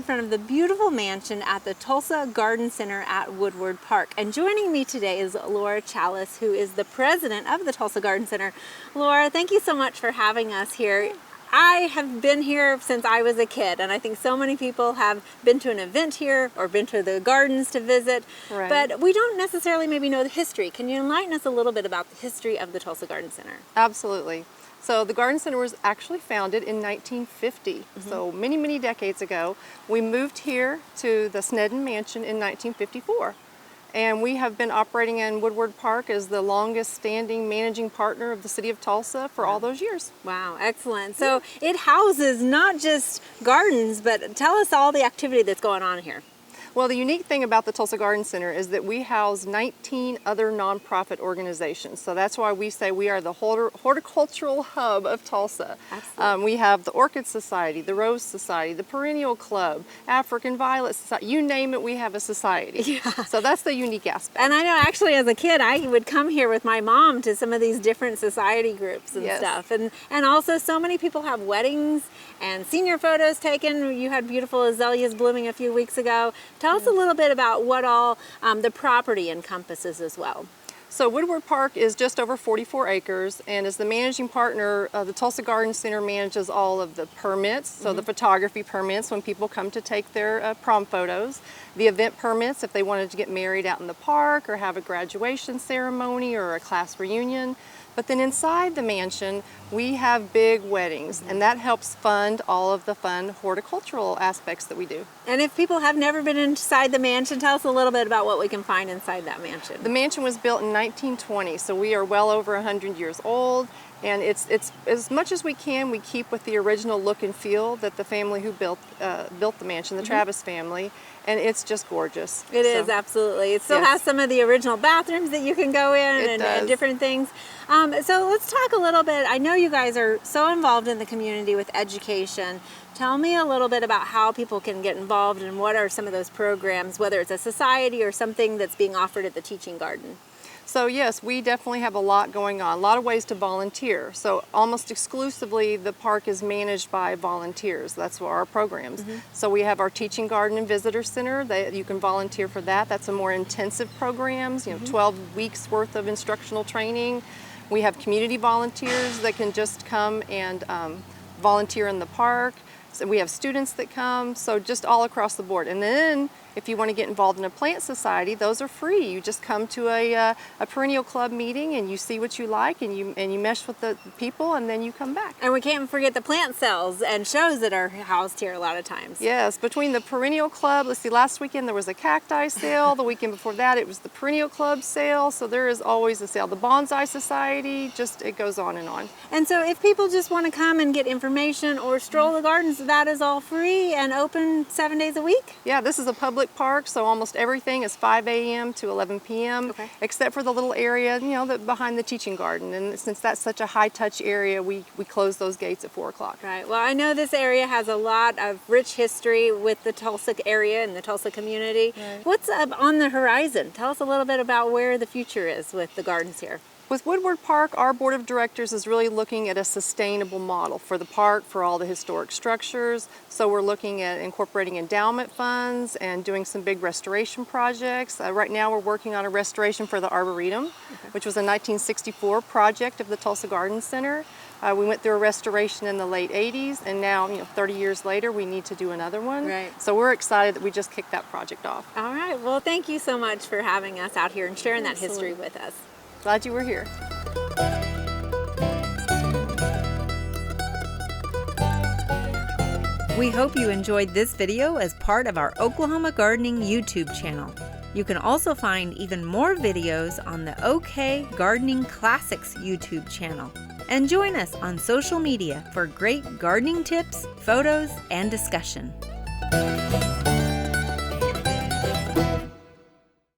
in front of the beautiful mansion at the Tulsa Garden Center at Woodward Park. And joining me today is Laura Chalus, who is the president of the Tulsa Garden Center. Laura, thank you so much for having us here. I have been here since I was a kid, and I think so many people have been to an event here or been to the gardens to visit, Right. but we don't necessarily maybe know the history. Can you enlighten us a little bit about the history of the Tulsa Garden Center? Absolutely. So the Garden Center was actually founded in 1950, so many, many decades ago. We moved here to the Snedden Mansion in 1954. And we have been operating in Woodward Park as the longest standing managing partner of the city of Tulsa for all those years. Wow, excellent. So it houses not just gardens, but tell us all the activity that's going on here. Well, the unique thing about the Tulsa Garden Center is that we house 19 other nonprofit organizations. So that's why we say we are the horticultural hub of Tulsa. Absolutely. We have the Orchid Society, the Rose Society, the Perennial Club, African Violet Society, you name it, we have a society. Yeah. So that's the unique aspect. And I know actually as a kid, I would come here with my mom to some of these different society groups and Yes. stuff. And also so many people have weddings and senior photos taken. You had beautiful azaleas blooming a few weeks ago. Tell us a little bit about what all the property encompasses as well. So Woodward Park is just over 44 acres, and as the managing partner, the Tulsa Garden Center manages all of the permits, so the photography permits when people come to take their prom photos, the event permits if they wanted to get married out in the park or have a graduation ceremony or a class reunion. But then inside the mansion, we have big weddings, and that helps fund all of the fun horticultural aspects that we do. And if people have never been inside the mansion, tell us a little bit about what we can find inside that mansion. The mansion was built in 1920, so we are well over 100 years old. And it's as much as we can, we keep with the original look and feel that the family who built the mansion, the Travis family, and it's just gorgeous. It is, absolutely. It still has some of the original bathrooms that you can go in and different things. So let's talk a little bit. I know you guys are so involved in the community with education. Tell me a little bit about how people can get involved and what are some of those programs, whether it's a society or something that's being offered at the Teaching Garden. So yes, we definitely have a lot going on, a lot of ways to volunteer. So almost exclusively the park is managed by volunteers. That's what our programs. So we have our Teaching Garden and Visitor Center that you can volunteer for that. That's a more intensive programs, 12 weeks worth of instructional training. We have community volunteers that can just come and volunteer in the park. So we have students that come, so just all across the board. And then if you want to get involved in a plant society, those are free. You just come to a perennial club meeting and you see what you like and you mesh with the people and then you come back. And we can't forget the plant sales and shows that are housed here a lot of times. Yes, between the perennial club, let's see, last weekend there was a cacti sale. The weekend before that it was the perennial club sale. So there is always a sale. The bonsai society, just it goes on and on. And so if people just want to come and get information or stroll the gardens, that is all free and open 7 days a week? Yeah, this is a public park, so almost everything is 5 a.m. to 11 p.m. Except for the little area, behind the Teaching Garden. And since that's such a high-touch area, we close those gates at 4 o'clock. Right. Well, I know this area has a lot of rich history with the Tulsa area and the Tulsa community. Right. What's up on the horizon? Tell us a little bit about where the future is with the gardens here. With Woodward Park, our board of directors is really looking at a sustainable model for the park, for all the historic structures. So we're looking at incorporating endowment funds and doing some big restoration projects. Right now we're working on a restoration for the Arboretum, which was a 1964 project of the Tulsa Garden Center. We went through a restoration in the late 80s, and now, 30 years later, we need to do another one. Right. So we're excited that we just kicked that project off. All right. Well, thank you so much for having us out here and sharing that history with us. Glad you were here. We hope you enjoyed this video as part of our Oklahoma Gardening YouTube channel. You can also find even more videos on the OK Gardening Classics YouTube channel. And join us on social media for great gardening tips, photos, and discussion.